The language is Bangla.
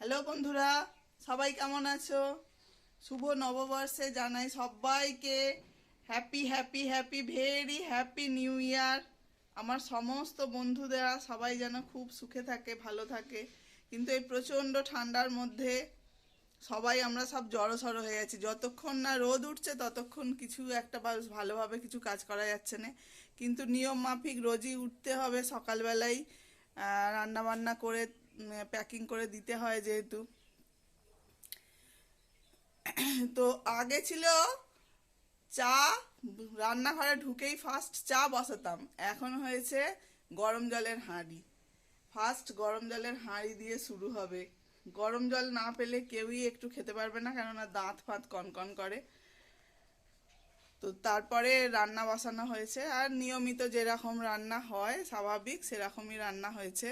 হ্যালো বন্ধুরা, সবাই কেমন আছো? শুভ নববর্ষে জানাই সবাইকে happy happy happy very happy new year. আমার সমস্ত বন্ধুরা সবাই যেন খুব সুখে থাকে, ভালো থাকে। কিন্তু এই প্রচণ্ড ঠান্ডার মধ্যে সবাই আমরা সব জড়সড় হয়ে গেছি। যতক্ষণ না রোদ উঠছে ততক্ষণ কিছু একটা ভালোভাবে কিছু কাজ করা যাচ্ছে না। কিন্তু নিয়ম মাফিক রোজই উঠতে হবে সকালবেলায়, রান্না বান্না করে প্যাকিং করে দিতে হয় যেহেতু। তো আগে ছিল চা, রান্নাঘরে ঢুকেই ফার্স্ট চা বসাতাম। এখন হয়েছে গরম জলের হাঁড়ি। ফার্স্ট গরম জলের হাঁড়ি দিয়ে শুরু হবে। গরম জল না পেলে কেউই একটু খেতে পারবে না, কেননা দাঁত ফাঁত কনকন করে। তো তারপরে রান্না বসানো হয়েছে, আর নিয়মিত যেরকম রান্না হয় স্বাভাবিক সেরকমই রান্না হয়েছে।